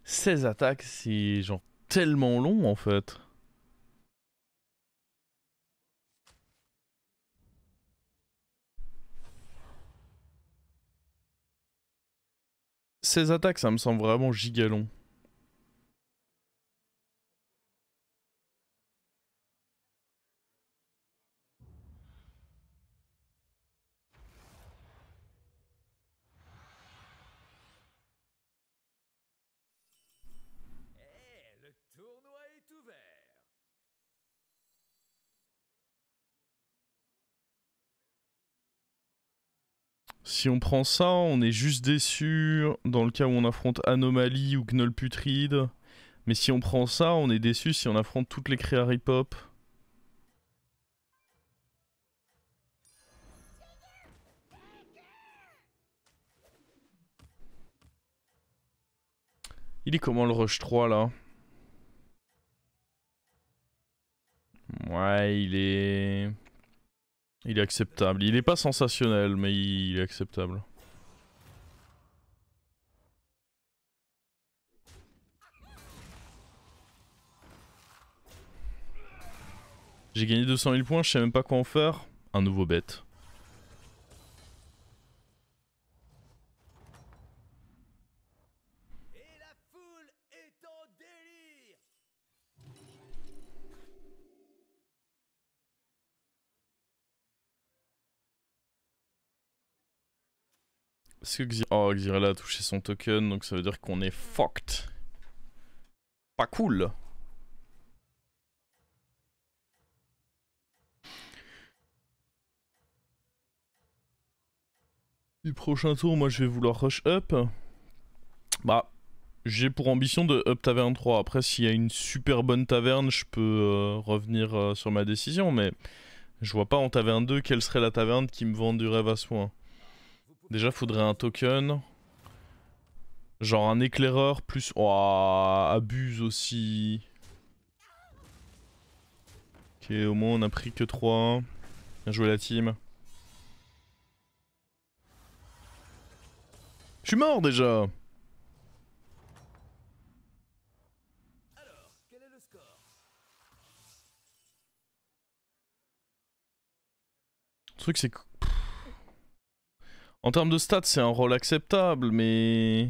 16 attaques, c'est genre tellement long en fait. 16 attaques, ça me semble vraiment giga long. Eh, le tournoi est ouvert. Si on prend ça, on est juste déçu dans le cas où on affronte Anomalie ou Gnoll Putride. Mais si on prend ça, on est déçu si on affronte toutes les créas Ripop. Il est comment le Rush 3 là? Ouais, il est... Il est acceptable. Il est pas sensationnel, mais il est acceptable. J'ai gagné 200 000 points, je sais même pas quoi en faire. Un nouveau bête. Et la foule est en délire. Est-ce que Oh, Xyrella a touché son token, donc ça veut dire qu'on est fucked. Pas cool. Du prochain tour, moi je vais vouloir rush up. Bah, j'ai pour ambition de up taverne 3. Après, s'il y a une super bonne taverne, je peux revenir sur ma décision. Mais je vois pas en taverne 2 quelle serait la taverne qui me vend du rêve à soin. Déjà, faudrait un token. Genre un éclaireur plus... Oh, abuse aussi. Ok, au moins on a pris que 3. Bien joué la team. Je suis mort déjà. Alors, quel est le score? Le truc c'est que... En termes de stats, c'est un rôle acceptable, mais...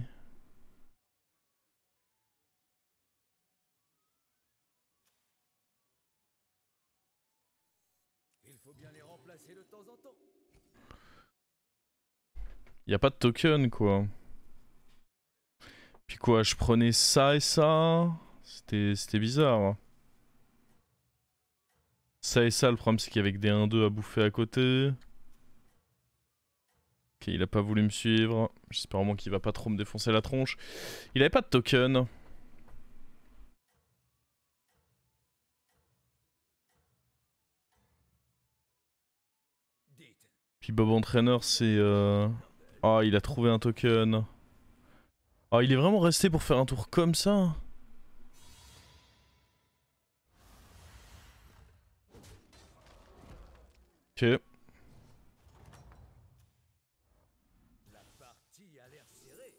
Il faut bien les remplacer de temps en temps. Y a pas de token, quoi. Puis quoi, je prenais ça et ça. C'était bizarre. Ça et ça, le problème c'est qu'il y avait que des 1-2 à bouffer à côté. Ok, il a pas voulu me suivre. J'espère vraiment qu'il va pas trop me défoncer la tronche. Il avait pas de token. Dites. Puis Bob Entraîneur, c'est... Ah, il a trouvé un token. Ah, il est vraiment resté pour faire un tour comme ça? Ok. La partie a l'air serrée.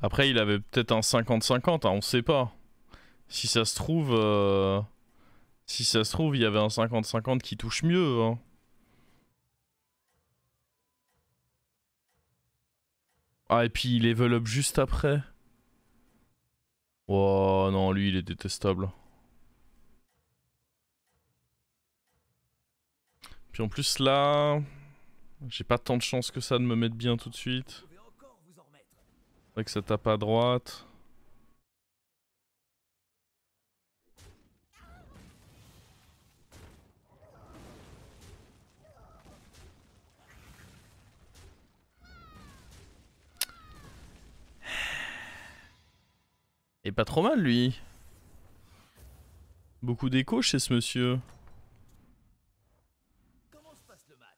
Après, il avait peut-être un 50-50, hein, on sait pas. Si ça se trouve... Si ça se trouve, il y avait un 50-50 qui touche mieux, hein. Ah, et puis il level up juste après. Oh non, lui, il est détestable. Puis en plus, là... J'ai pas tant de chance que ça de me mettre bien tout de suite. Vous pouvez encore vous en remettre. C'est vrai que ça tape à droite. est pas trop mal lui. Beaucoup d'écho chez ce monsieur. Comment se passe le match?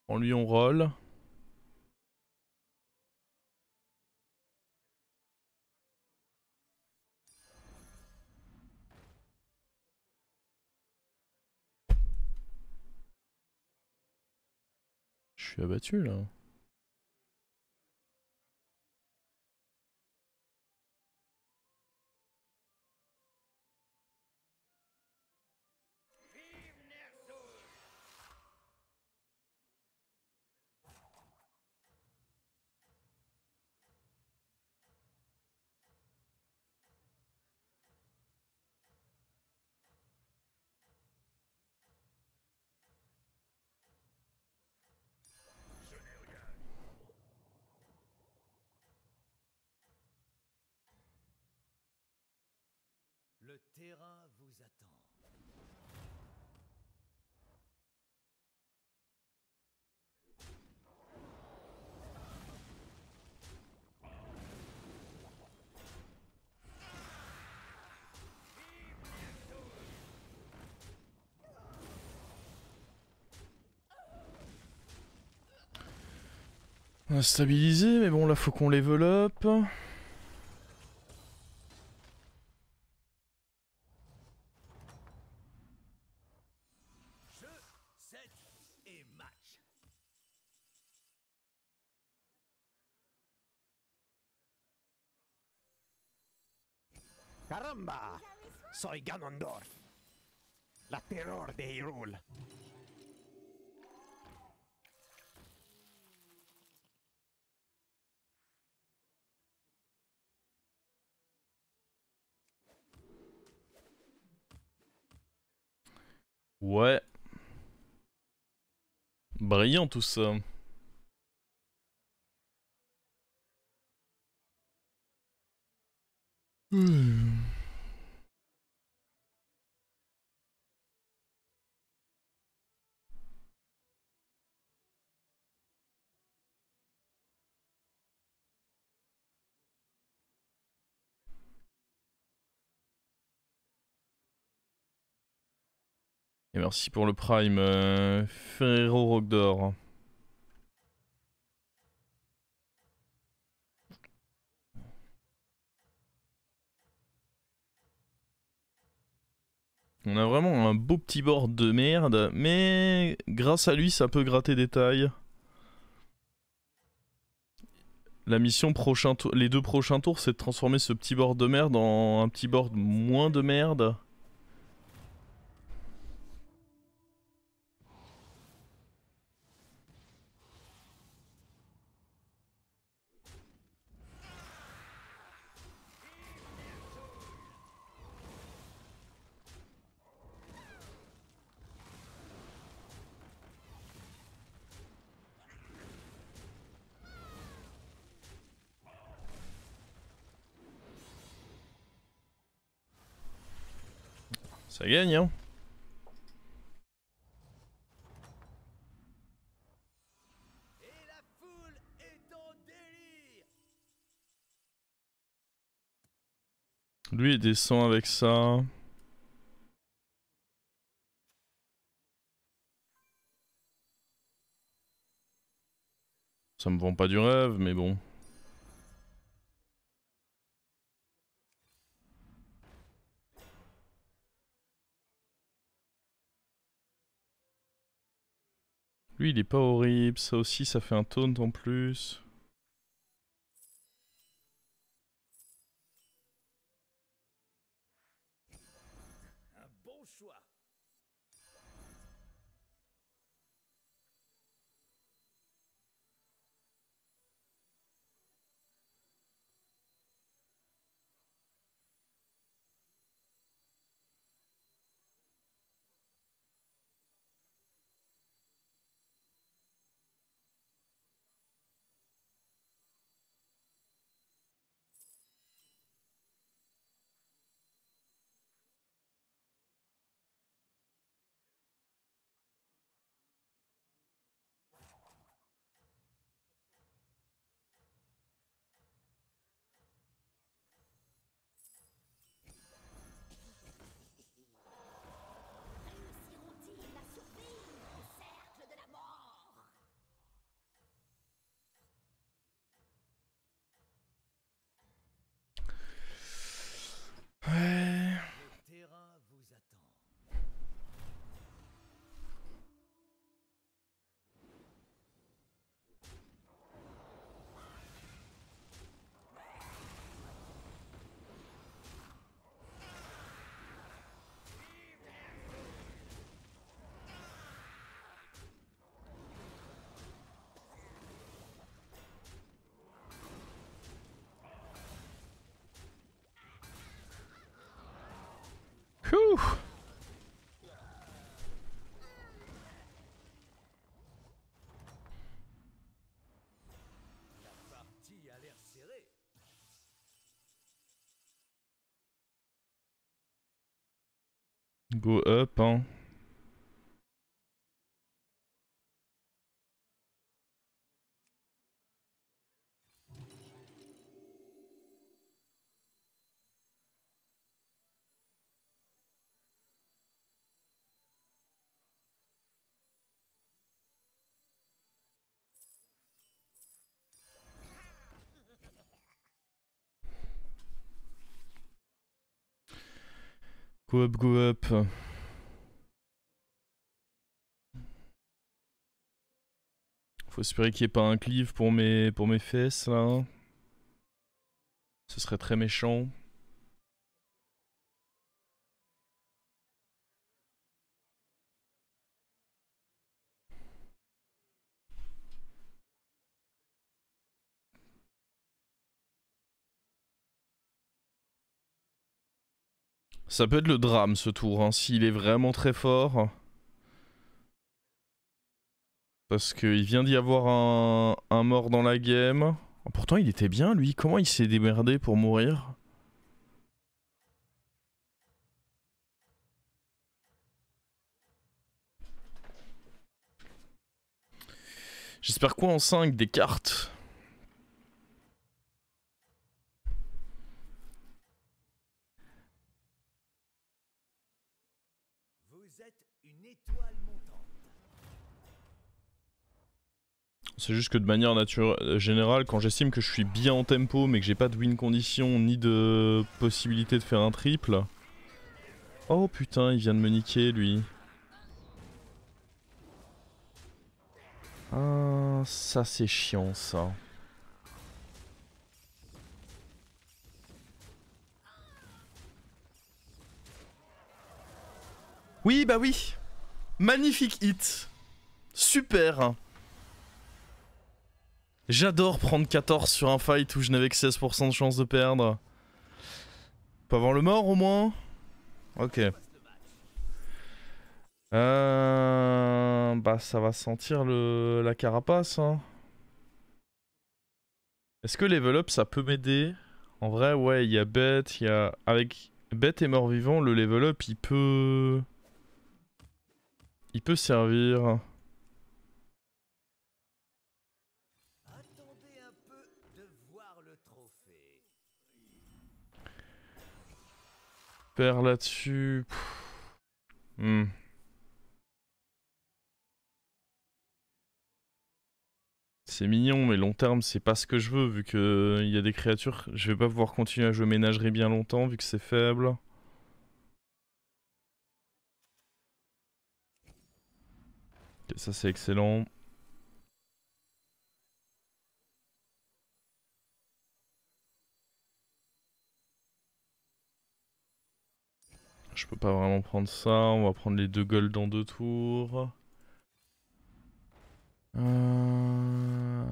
En lui on roll. Je suis abattu là. Le terrain vous attend. On a stabilisé, mais bon là faut qu'on level up. Jeu, set et match. Caramba! Soy Ganondorf, la terror de Hyrule. Ouais. Brillant tout ça. Et merci pour le prime, Ferrero Rockdor. On a vraiment un beau petit board de merde, mais grâce à lui ça peut gratter des tailles. La mission les 2 prochains tours c'est de transformer ce petit board de merde en un petit board moins de merde. Ça gagne hein. Et la foule est en délire. Lui il descend avec ça. Ça me vend pas du rêve, mais bon. Lui il est pas horrible, ça aussi ça fait un taunt en plus. Un bon choix. Go up, hein. Go up, go up. Faut espérer qu'il n'y ait pas un cleave pour mes fesses là. Ce serait très méchant. Ça peut être le drame ce tour, hein, s'il est vraiment très fort. Parce qu'il vient d'y avoir un mort dans la game. Oh, pourtant il était bien lui, comment il s'est démerdé pour mourir? J'espère quoi en 5 des cartes? Vous êtes une étoile montante. C'est juste que de manière générale, quand j'estime que je suis bien en tempo mais que j'ai pas de win condition ni de possibilité de faire un triple. Oh putain, il vient de me niquer lui. Ah, ça c'est chiant ça. Oui, bah oui. Magnifique hit. Super. J'adore prendre 14 sur un fight où je n'avais que 16% de chance de perdre. Peut avoir le mort au moins? Ok. Bah ça va sentir la carapace, hein. Est-ce que level up ça peut m'aider? En vrai ouais, il y a bête, il y a... Avec bête et mort vivant, le level up il peut... Il peut servir. Attendez un peu de voir le trophée. Perd là-dessus... Hmm. C'est mignon, mais long terme, c'est pas ce que je veux, vu que il y a des créatures. Je vais pas pouvoir continuer à jouer ménagerie bien longtemps, vu que c'est faible. Ok, ça c'est excellent. Je peux pas vraiment prendre ça, on va prendre les 2 golds en 2 tours. Euh...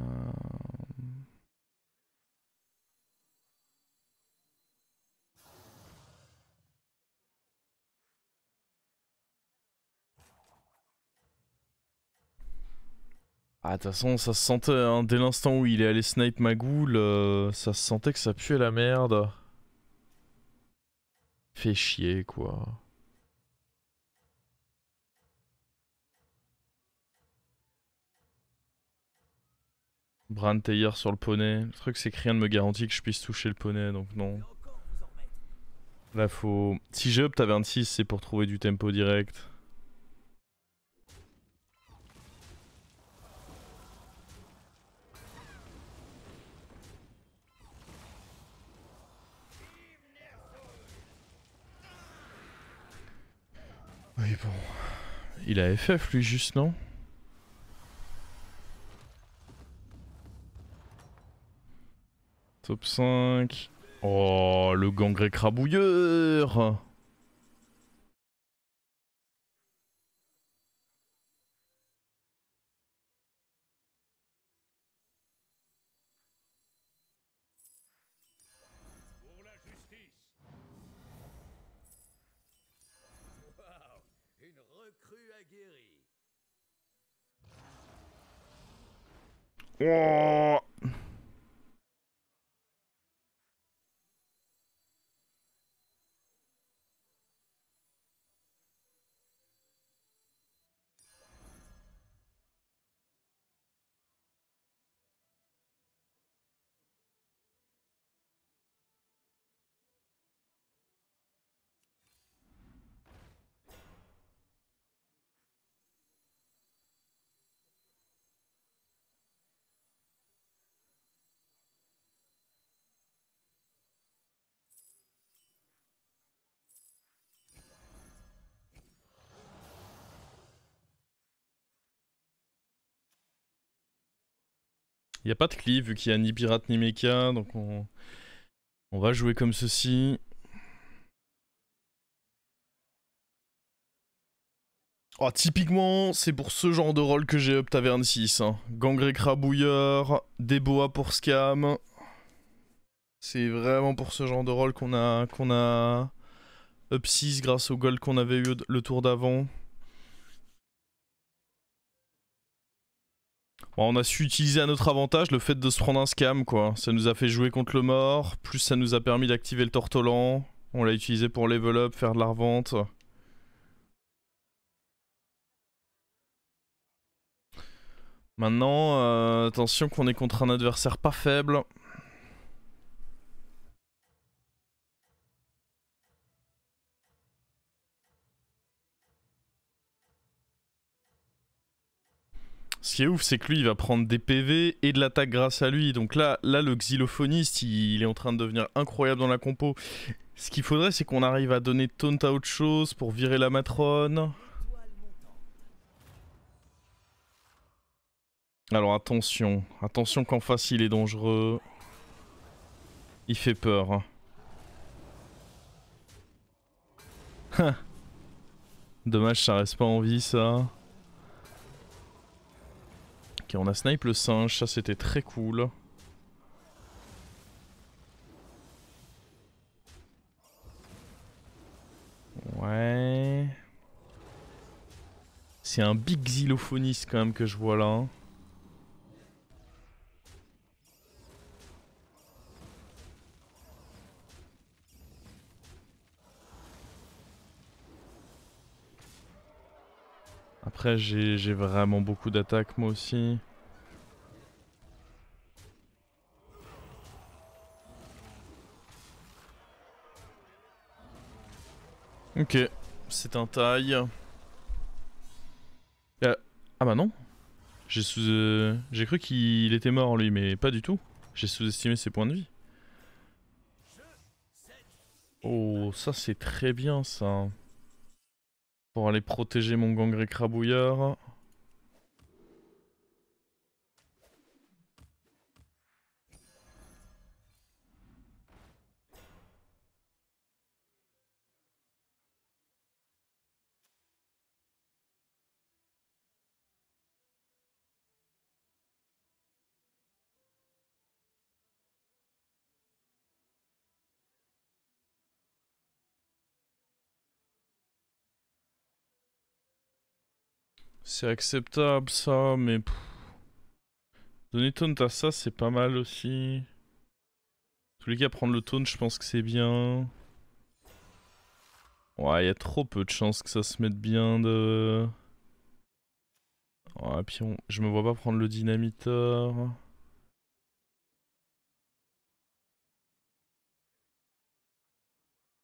Ah, de toute façon, ça se sentait, hein, dès l'instant où il est allé snipe ma ghoul, ça se sentait que ça puait la merde. Fait chier, quoi. Bran Taylor sur le poney. Le truc, c'est que rien ne me garantit que je puisse toucher le poney, donc non. Et encore vous en remettre. Là, faut... Si j'ai up ta 26, c'est pour trouver du tempo direct. Oui, bon. Il a FF, lui, juste, non? Top 5. Oh, le gangre crabouilleur! Pour la justice. Waouh, une recrue aguerrie. Oh. Il n'y a pas de cleave vu qu'il y a ni pirate ni mecha, donc on va jouer comme ceci. Oh, typiquement, c'est pour ce genre de rôle que j'ai up Taverne 6. Hein. Gangré crabouilleur, des boas pour scam. C'est vraiment pour ce genre de rôle qu'on a up 6 grâce au gold qu'on avait eu le tour d'avant. Bon, on a su utiliser à notre avantage le fait de se prendre un scam, quoi. Ça nous a fait jouer contre le mort, plus ça nous a permis d'activer le tortolan. On l'a utilisé pour level up, faire de la revente. Maintenant, attention qu'on est contre un adversaire pas faible. Ce qui est ouf, c'est que lui, il va prendre des PV et de l'attaque grâce à lui. Donc là le xylophoniste, il est en train de devenir incroyable dans la compo. Ce qu'il faudrait, c'est qu'on arrive à donner taunt à autre chose pour virer la matrone. Alors attention, attention qu'en face il est dangereux. Il fait peur. Dommage, ça reste pas en vie ça. Ok, on a snipe le singe, ça c'était très cool. Ouais. C'est un big xylophoniste quand même que je vois là. Hein. Après j'ai vraiment beaucoup d'attaques moi aussi. Ok, c'est un taille. Ah bah non. J'ai cru qu'il était mort lui, mais pas du tout. J'ai sous-estimé ses points de vie. Oh, ça c'est très bien ça. Pour aller protéger mon gangré crabouilleur. C'est acceptable ça, mais... Donner taunt à ça, c'est pas mal aussi. En tous les cas, prendre le taunt, je pense que c'est bien. Ouais, il y a trop peu de chances que ça se mette bien de... Ouais, puis je me vois pas prendre le dynamiteur.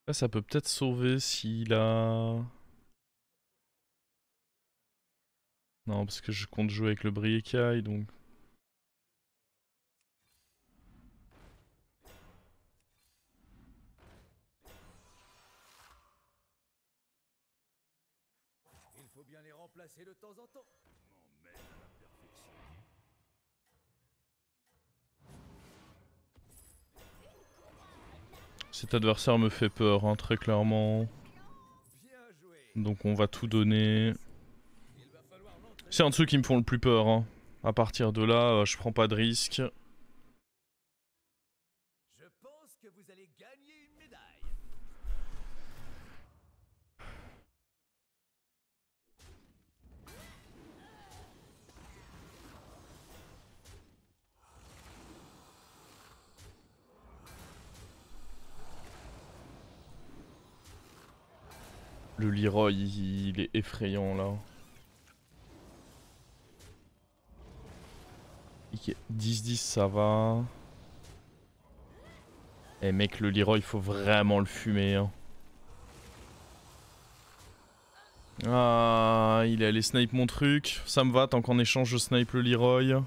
Là, ça peut peut-être sauver s'il a... Non, parce que je compte jouer avec le Briekai, donc... Il faut bien les remplacer de temps en temps. Cet adversaire me fait peur, hein, très clairement. Bien joué. Donc on va tout donner. Il va falloir l'entraîner. C'est un de ceux qui me font le plus peur. Hein. À partir de là, je prends pas de risque. Je pense que vous allez gagner une médaille. Le Leroy, il est effrayant là. Ok, 10-10 ça va. Eh mec, le Leroy, il faut vraiment le fumer. Hein. Ah, il est allé snipe mon truc. Ça me va tant qu'en échange je snipe le Leroy.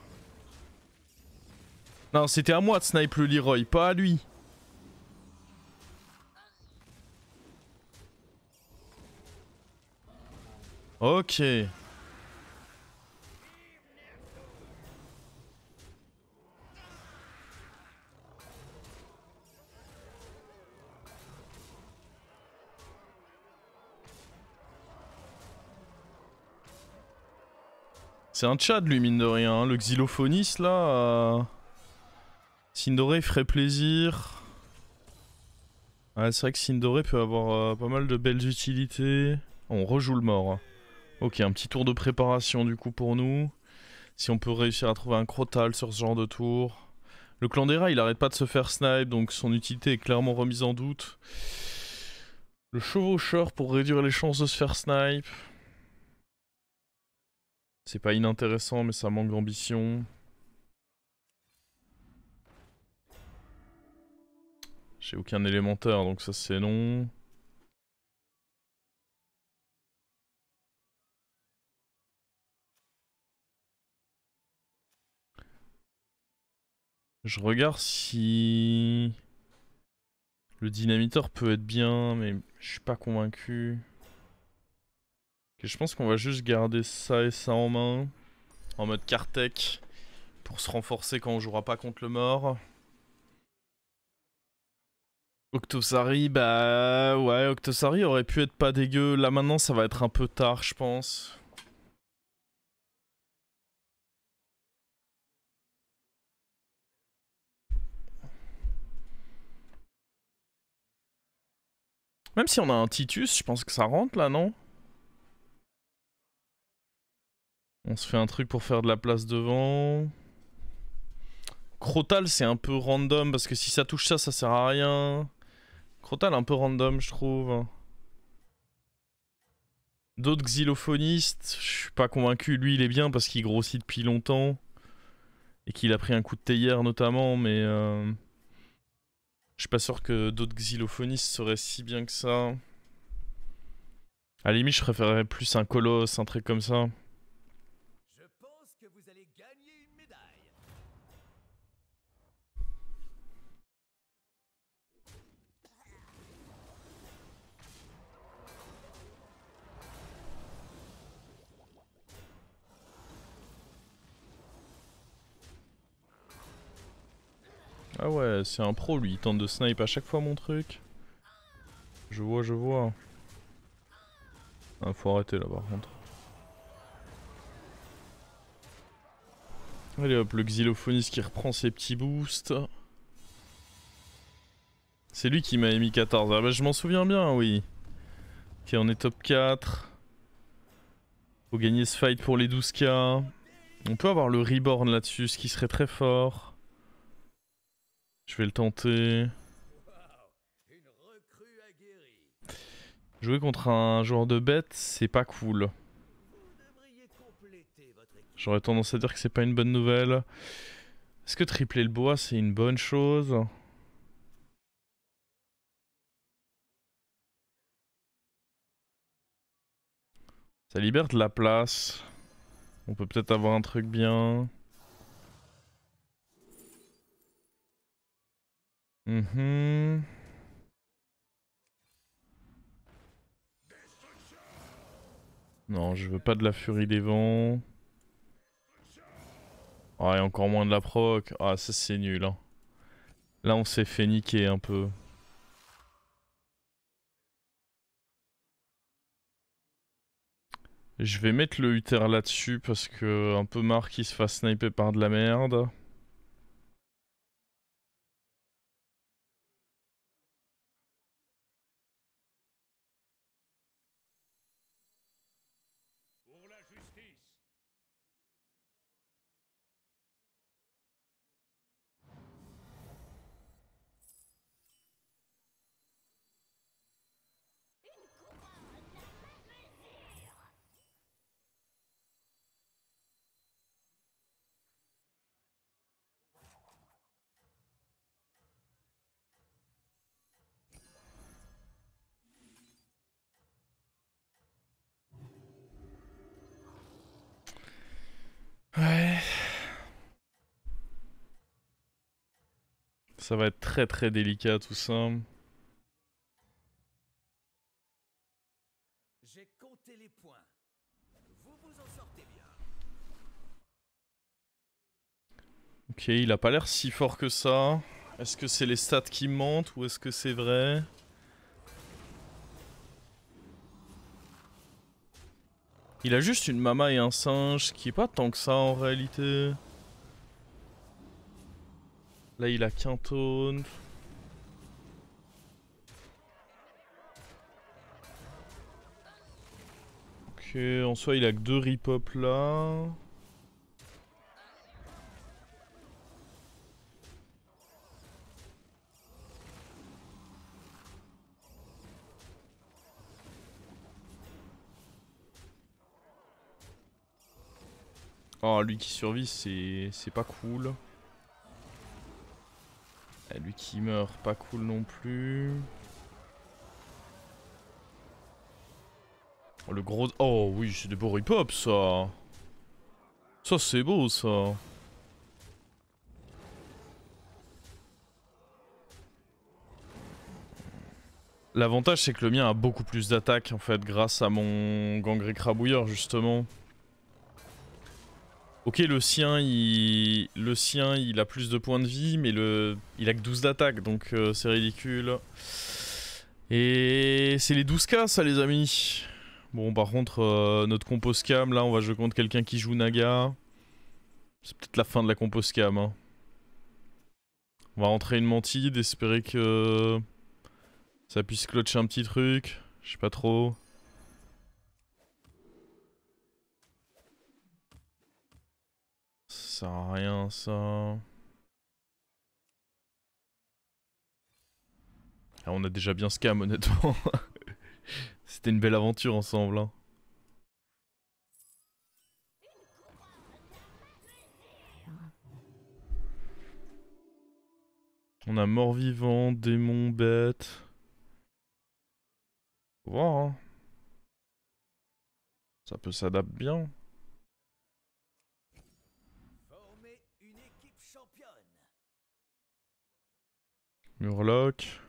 Non, c'était à moi de snipe le Leroy, pas à lui. Ok. C'est un Tchad lui mine de rien, hein. Le xylophoniste là... Sindoré ferait plaisir. Ouais, c'est vrai que Sindoré peut avoir pas mal de belles utilités. On rejoue le mort. Ok, un petit tour de préparation du coup pour nous. Si on peut réussir à trouver un Crotale sur ce genre de tour. Le clan des rats il arrête pas de se faire snipe, donc son utilité est clairement remise en doute. Le chevaucheur pour réduire les chances de se faire snipe. C'est pas inintéressant mais ça manque d'ambition. J'ai aucun élémentaire donc ça c'est non. Je regarde si... Le dynamiteur peut être bien mais je suis pas convaincu. Ok, je pense qu'on va juste garder ça et ça en main. En mode Kartek. Pour se renforcer quand on jouera pas contre le mort. Octosari, bah ouais, Octosari aurait pu être pas dégueu. Là maintenant ça va être un peu tard je pense. Même si on a un Titus, je pense que ça rentre là, non? On se fait un truc pour faire de la place devant. Crotale c'est un peu random parce que si ça touche ça, ça sert à rien. Crotale un peu random je trouve. D'autres xylophonistes, je suis pas convaincu. Lui il est bien parce qu'il grossit depuis longtemps. Et qu'il a pris un coup de théière notamment, mais... Je suis pas sûr que d'autres xylophonistes seraient si bien que ça. À la limite je préférerais plus un colosse, un truc comme ça. Je pense que vous allez gagner une médaille. Ah ouais, c'est un pro lui, il tente de snipe à chaque fois mon truc. Je vois, je vois. Ah, faut arrêter là par contre. Allez hop, le xylophoniste qui reprend ses petits boosts. C'est lui qui m'a mis 14. Ah bah je m'en souviens bien, oui. Ok, on est top 4. Faut gagner ce fight pour les 12k. On peut avoir le reborn là-dessus, ce qui serait très fort. Je vais le tenter. Wow, une recrue aguerrie. Jouer contre un joueur de bête, c'est pas cool. Vous devriez compléter votre équipe. J'aurais tendance à dire que c'est pas une bonne nouvelle. Est-ce que tripler le bois c'est une bonne chose? Ça libère de la place. On peut peut-être avoir un truc bien. Non, je veux pas de la furie des vents. Ah, et encore moins de la proc. Ah, ça c'est nul. Hein. Là, on s'est fait niquer un peu. Je vais mettre le Uther là-dessus parce que un peu marre qu'il se fasse sniper par de la merde. Pour la justice. Ouais. Ça va être très très délicat tout ça. J'ai compté les points. Vous vous en sortez bien. Ok, il a pas l'air si fort que ça. Est-ce que c'est les stats qui mentent ou est-ce que c'est vrai? Il a juste une mama et un singe, ce qui est pas tant que ça en réalité. Là il a qu'un taunt. Ok, en soi il a que 2 rip-hop là. Oh, lui qui survit, c'est pas cool. Et lui qui meurt, pas cool non plus. Oh, le gros... Oh oui, c'est des beaux rip-hop ça. Ça c'est beau ça. L'avantage c'est que le mien a beaucoup plus d'attaques en fait grâce à mon gangrel crabouilleur justement. Ok, le sien il a plus de points de vie, mais il a que 12 d'attaque, donc c'est ridicule. Et c'est les 12K ça les amis. Bon par contre notre compo scam là on va jouer contre quelqu'un qui joue Naga. C'est peut-être la fin de la compo scam hein. On va rentrer une mantide, espérer que ça puisse clutcher un petit truc, je sais pas trop. Ça sert à rien ça. Ah, on a déjà bien scam honnêtement. C'était une belle aventure ensemble hein. On a mort-vivant, démon, bête. Faut voir hein. Ça peut s'adapter bien. Formez une équipe championne. Murloc.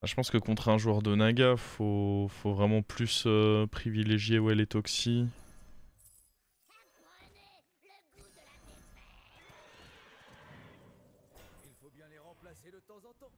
Ah, je pense que contre un joueur de Naga, faut vraiment plus privilégier ouais, les toxis. Il faut bien les remplacer de temps en temps.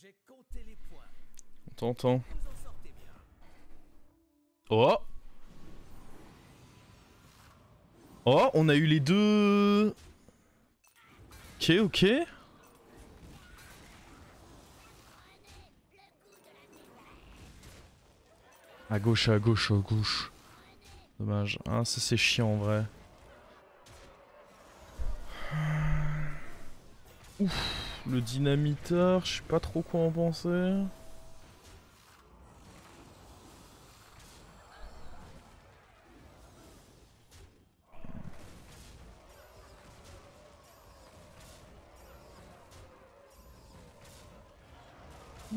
J'ai compté les points. On t'entend. Vous en sortez bien. Oh! Oh, on a eu les deux. Ok, ok. À gauche, à gauche, à gauche. Dommage. Ah, ça c'est chiant en vrai. Ouf, le dynamiteur, je sais pas trop quoi en penser.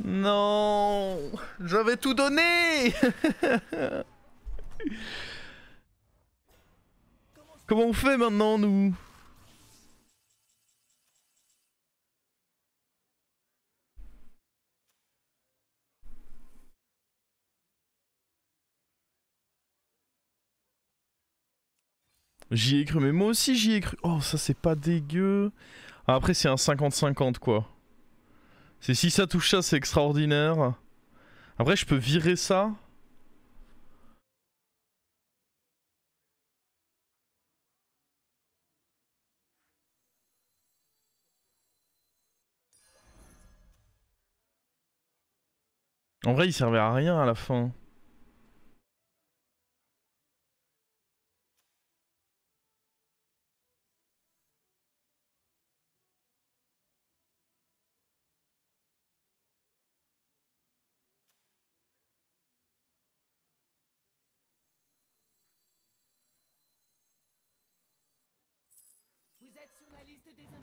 Non, j'avais tout donné. Comment on fait maintenant nous? J'y ai cru, mais moi aussi j'y ai cru. Oh, ça c'est pas dégueu. Ah, après c'est un 50-50 quoi. C'est si ça touche ça, c'est extraordinaire. Après je peux virer ça. En vrai il servait à rien à la fin. Vous êtes sur la liste des invités.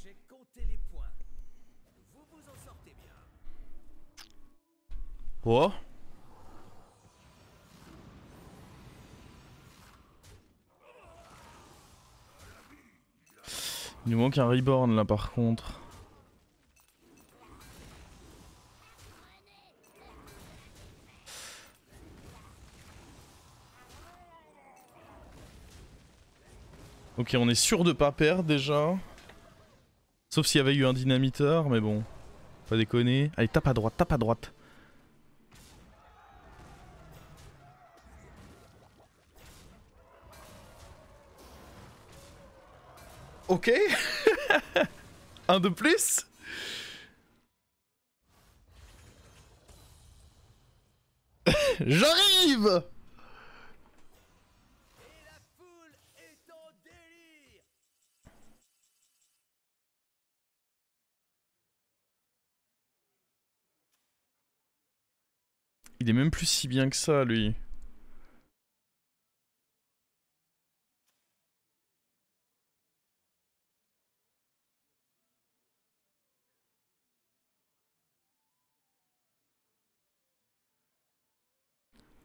J'ai compté les points. Vous vous en sortez bien. Oh. Il nous manque un reborn là par contre. Ok, on est sûr de pas perdre déjà. Sauf s'il y avait eu un dynamiteur, mais bon. Pas déconner. Allez, tape à droite, tape à droite. Ok. Un de plus. J'arrive. Et la foule est en délire. Il est même plus si bien que ça, lui.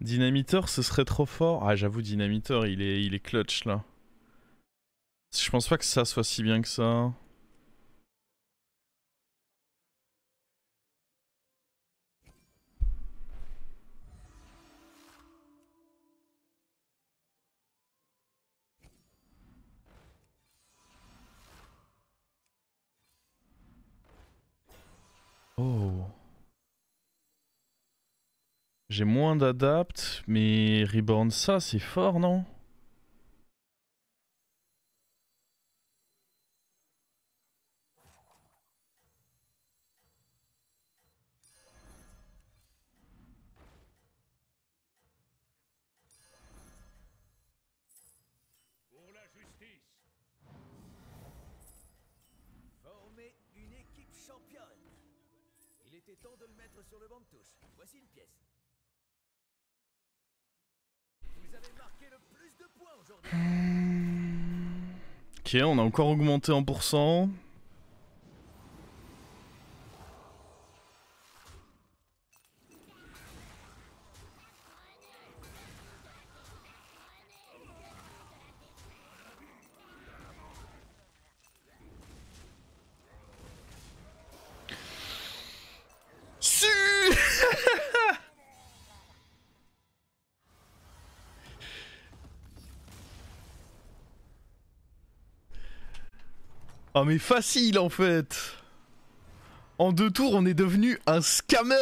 Dynamiteur, ce serait trop fort. Ah, j'avoue, Dynamiteur, il est clutch là. Je pense pas que ça soit si bien que ça. Oh. J'ai moins d'adapt, mais Reborn ça, c'est fort, non? Pour la justice. Former une équipe championne. Il était temps de le mettre sur le banc de touche. Voici une pièce. Vous avez marqué le plus de points aujourd'hui. Ok, on a encore augmenté en pourcent. Su. Ah mais facile en fait. En 2 tours on est devenu un scammer.